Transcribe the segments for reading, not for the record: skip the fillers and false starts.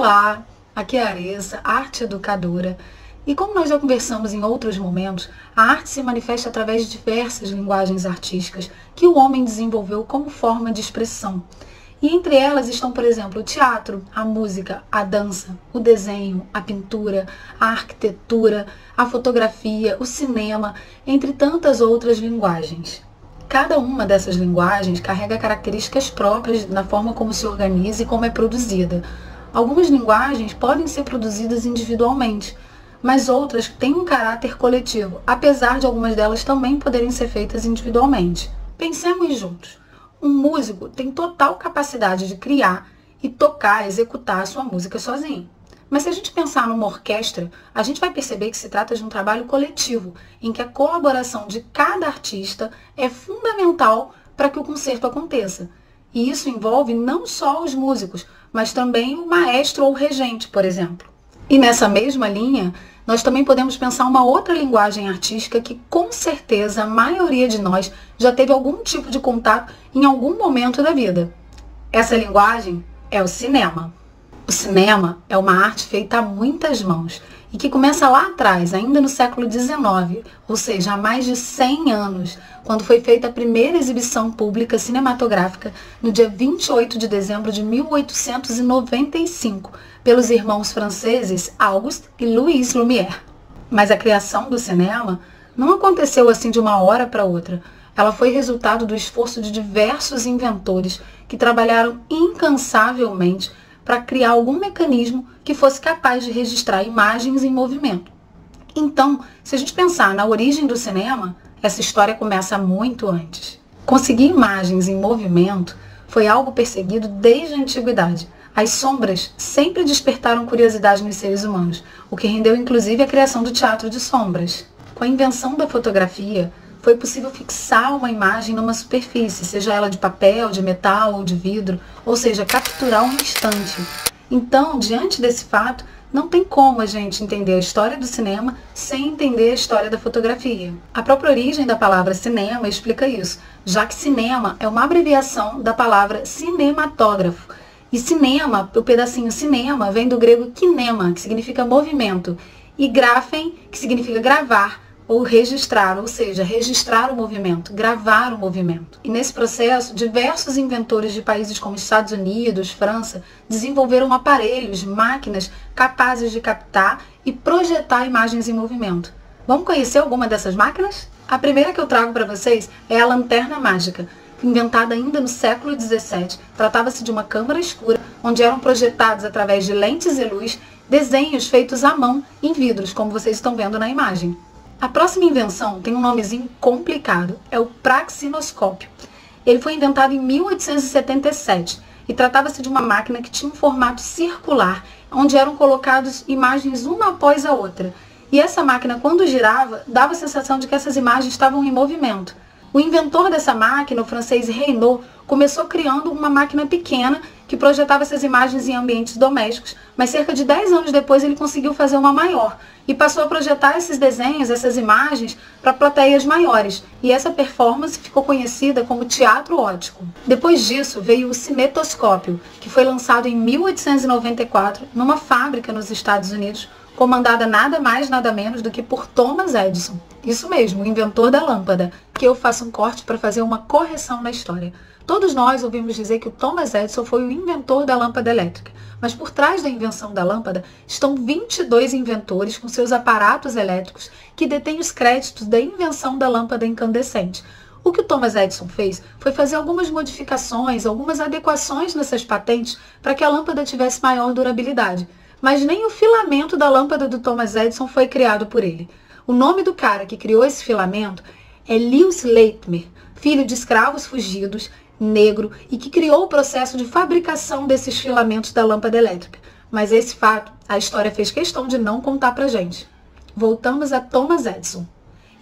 Olá, aqui é a Aressa, arte educadora. E como nós já conversamos em outros momentos, a arte se manifesta através de diversas linguagens artísticas que o homem desenvolveu como forma de expressão. E entre elas estão, por exemplo, o teatro, a música, a dança, o desenho, a pintura, a arquitetura, a fotografia, o cinema, entre tantas outras linguagens. Cada uma dessas linguagens carrega características próprias na forma como se organiza e como é produzida. Algumas linguagens podem ser produzidas individualmente, mas outras têm um caráter coletivo, apesar de algumas delas também poderem ser feitas individualmente. Pensemos juntos. Um músico tem total capacidade de criar e tocar, executar a sua música sozinho. Mas se a gente pensar numa orquestra, a gente vai perceber que se trata de um trabalho coletivo, em que a colaboração de cada artista é fundamental para que o concerto aconteça. E isso envolve não só os músicos, mas também o maestro ou regente, por exemplo. E nessa mesma linha, nós também podemos pensar uma outra linguagem artística que com certeza a maioria de nós já teve algum tipo de contato em algum momento da vida. Essa linguagem é o cinema. O cinema é uma arte feita a muitas mãos e que começa lá atrás, ainda no século XIX, ou seja, há mais de 100 anos, quando foi feita a primeira exibição pública cinematográfica no dia 28 de dezembro de 1895, pelos irmãos franceses Auguste e Louis Lumière. Mas a criação do cinema não aconteceu assim de uma hora para outra. Ela foi resultado do esforço de diversos inventores que trabalharam incansavelmente para criar algum mecanismo que fosse capaz de registrar imagens em movimento. Então, se a gente pensar na origem do cinema, essa história começa muito antes. Conseguir imagens em movimento foi algo perseguido desde a antiguidade. As sombras sempre despertaram curiosidade nos seres humanos, o que rendeu inclusive a criação do teatro de sombras. Com a invenção da fotografia, foi possível fixar uma imagem numa superfície, seja ela de papel, de metal ou de vidro, ou seja, capturar um instante. Então, diante desse fato, não tem como a gente entender a história do cinema sem entender a história da fotografia. A própria origem da palavra cinema explica isso, já que cinema é uma abreviação da palavra cinematógrafo. E cinema, o pedacinho cinema, vem do grego kinema, que significa movimento, e graphen, que significa gravar, ou registrar, ou seja, registrar o movimento, gravar o movimento. E nesse processo, diversos inventores de países como Estados Unidos, França, desenvolveram aparelhos, máquinas capazes de captar e projetar imagens em movimento. Vamos conhecer alguma dessas máquinas? A primeira que eu trago para vocês é a lanterna mágica, inventada ainda no século XVII. Tratava-se de uma câmara escura, onde eram projetados através de lentes e luz, desenhos feitos à mão em vidros, como vocês estão vendo na imagem. A próxima invenção tem um nomezinho complicado, é o praxinoscópio. Ele foi inventado em 1877 e tratava-se de uma máquina que tinha um formato circular, onde eram colocadas imagens uma após a outra. E essa máquina, quando girava, dava a sensação de que essas imagens estavam em movimento. O inventor dessa máquina, o francês Reynaud, começou criando uma máquina pequena que projetava essas imagens em ambientes domésticos, mas cerca de 10 anos depois ele conseguiu fazer uma maior e passou a projetar esses desenhos, essas imagens, para plateias maiores. E essa performance ficou conhecida como teatro óptico. Depois disso veio o cinetoscópio, que foi lançado em 1894 numa fábrica nos Estados Unidos, comandada nada mais nada menos do que por Thomas Edison. Isso mesmo, o inventor da lâmpada, que eu faço um corte para fazer uma correção na história. Todos nós ouvimos dizer que o Thomas Edison foi o inventor da lâmpada elétrica, mas por trás da invenção da lâmpada estão 22 inventores com seus aparatos elétricos que detêm os créditos da invenção da lâmpada incandescente. O que o Thomas Edison fez foi fazer algumas modificações, algumas adequações nessas patentes para que a lâmpada tivesse maior durabilidade. Mas nem o filamento da lâmpada do Thomas Edison foi criado por ele. O nome do cara que criou esse filamento é Lewis Leitner, filho de escravos fugidos, negro, e que criou o processo de fabricação desses filamentos da lâmpada elétrica. Mas esse fato, a história fez questão de não contar pra gente. Voltamos a Thomas Edison.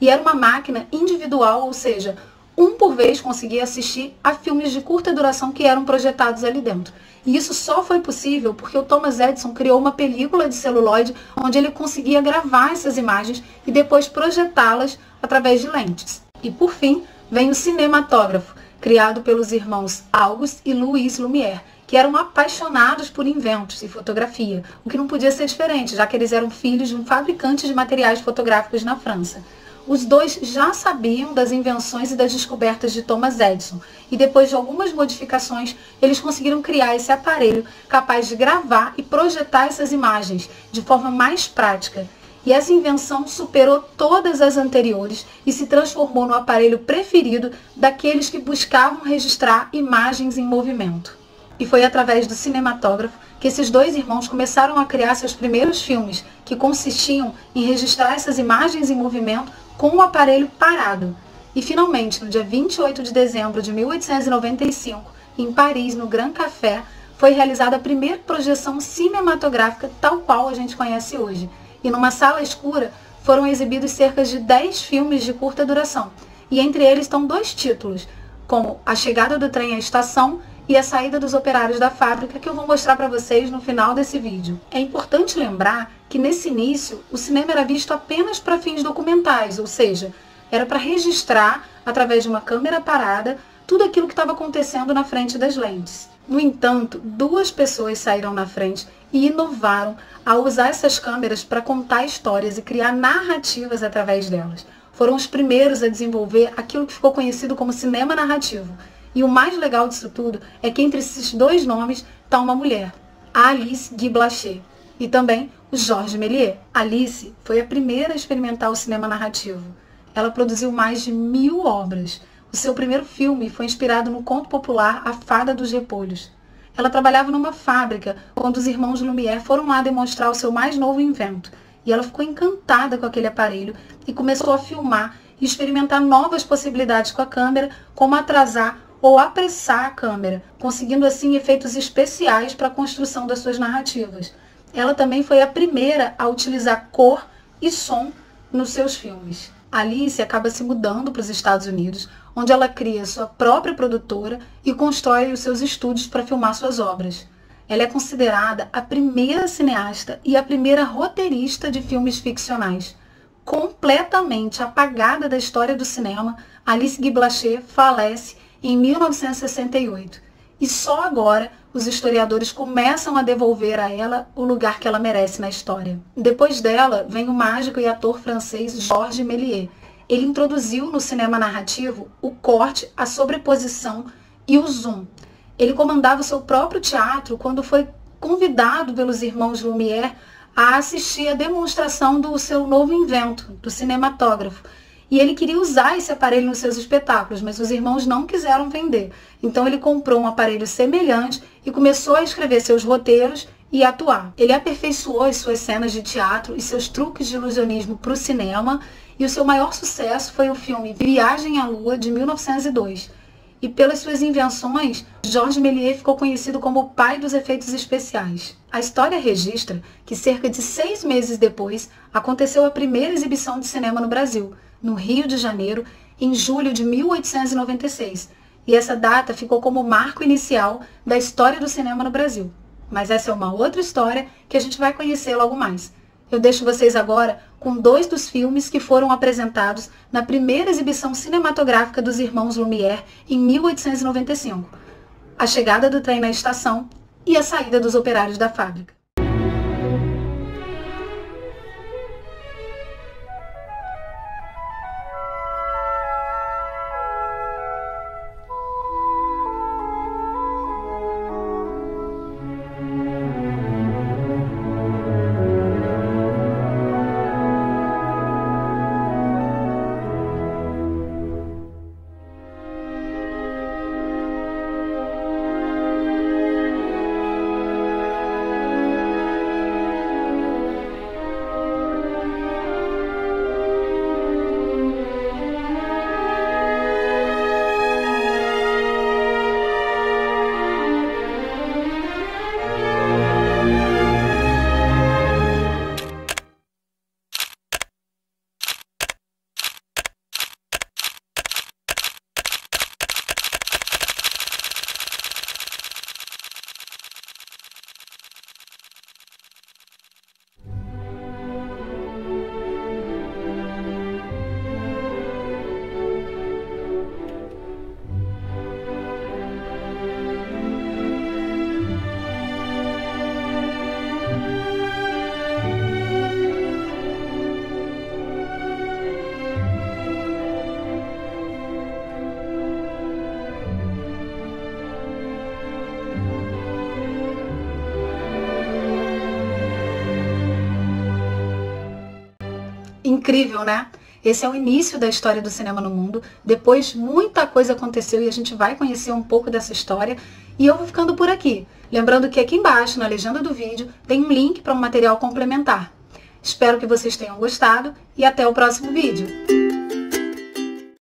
E era uma máquina individual, ou seja, um por vez conseguia assistir a filmes de curta duração que eram projetados ali dentro. E isso só foi possível porque o Thomas Edison criou uma película de celuloide onde ele conseguia gravar essas imagens e depois projetá-las através de lentes. E por fim, vem o cinematógrafo, criado pelos irmãos Auguste e Louis Lumière, que eram apaixonados por inventos e fotografia, o que não podia ser diferente, já que eles eram filhos de um fabricante de materiais fotográficos na França. Os dois já sabiam das invenções e das descobertas de Thomas Edison, e depois de algumas modificações, eles conseguiram criar esse aparelho capaz de gravar e projetar essas imagens de forma mais prática. E essa invenção superou todas as anteriores e se transformou no aparelho preferido daqueles que buscavam registrar imagens em movimento. E foi através do cinematógrafo que esses dois irmãos começaram a criar seus primeiros filmes, que consistiam em registrar essas imagens em movimento com o aparelho parado. E finalmente, no dia 28 de dezembro de 1895, em Paris, no Grand Café, foi realizada a primeira projeção cinematográfica tal qual a gente conhece hoje. E numa sala escura foram exibidos cerca de 10 filmes de curta duração. E entre eles estão 2 títulos, como A Chegada do Trem à Estação e A Saída dos Operários da Fábrica, que eu vou mostrar para vocês no final desse vídeo. É importante lembrar que nesse início o cinema era visto apenas para fins documentais, ou seja, era para registrar, através de uma câmera parada, tudo aquilo que estava acontecendo na frente das lentes. No entanto, 2 pessoas saíram na frente e inovaram ao usar essas câmeras para contar histórias e criar narrativas através delas. Foram os primeiros a desenvolver aquilo que ficou conhecido como cinema narrativo. E o mais legal disso tudo é que entre esses 2 nomes está uma mulher, a Alice Guy Blaché, e também o Georges Méliès. Alice foi a primeira a experimentar o cinema narrativo. Ela produziu mais de 1000 obras. O seu primeiro filme foi inspirado no conto popular A Fada dos Repolhos. Ela trabalhava numa fábrica quando os irmãos Lumière foram lá demonstrar o seu mais novo invento. E ela ficou encantada com aquele aparelho e começou a filmar e experimentar novas possibilidades com a câmera, como atrasar ou apressar a câmera, conseguindo assim efeitos especiais para a construção das suas narrativas. Ela também foi a primeira a utilizar cor e som nos seus filmes. Alice acaba se mudando para os Estados Unidos, onde ela cria sua própria produtora e constrói os seus estúdios para filmar suas obras. Ela é considerada a primeira cineasta e a primeira roteirista de filmes ficcionais. Completamente apagada da história do cinema, Alice Guy Blaché falece em 1968. E só agora os historiadores começam a devolver a ela o lugar que ela merece na história. Depois dela vem o mágico e ator francês Georges Méliès. Ele introduziu no cinema narrativo o corte, a sobreposição e o zoom. Ele comandava o seu próprio teatro quando foi convidado pelos irmãos Lumière a assistir a demonstração do seu novo invento, do cinematógrafo. E ele queria usar esse aparelho nos seus espetáculos, mas os irmãos não quiseram vender. Então ele comprou um aparelho semelhante e começou a escrever seus roteiros e atuar. Ele aperfeiçoou as suas cenas de teatro e seus truques de ilusionismo para o cinema, e o seu maior sucesso foi o filme Viagem à Lua, de 1902. E pelas suas invenções, Georges Méliès ficou conhecido como o pai dos efeitos especiais. A história registra que cerca de 6 meses depois aconteceu a primeira exibição de cinema no Brasil, no Rio de Janeiro, em julho de 1896. E essa data ficou como o marco inicial da história do cinema no Brasil. Mas essa é uma outra história que a gente vai conhecer logo mais. Eu deixo vocês agora com 2 dos filmes que foram apresentados na primeira exibição cinematográfica dos irmãos Lumière em 1895. A Chegada do Trem na Estação e A Saída dos Operários da Fábrica. Incrível, né? Esse é o início da história do cinema no mundo. Depois muita coisa aconteceu e a gente vai conhecer um pouco dessa história. E eu vou ficando por aqui. Lembrando que aqui embaixo, na legenda do vídeo, tem um link para um material complementar. Espero que vocês tenham gostado e até o próximo vídeo.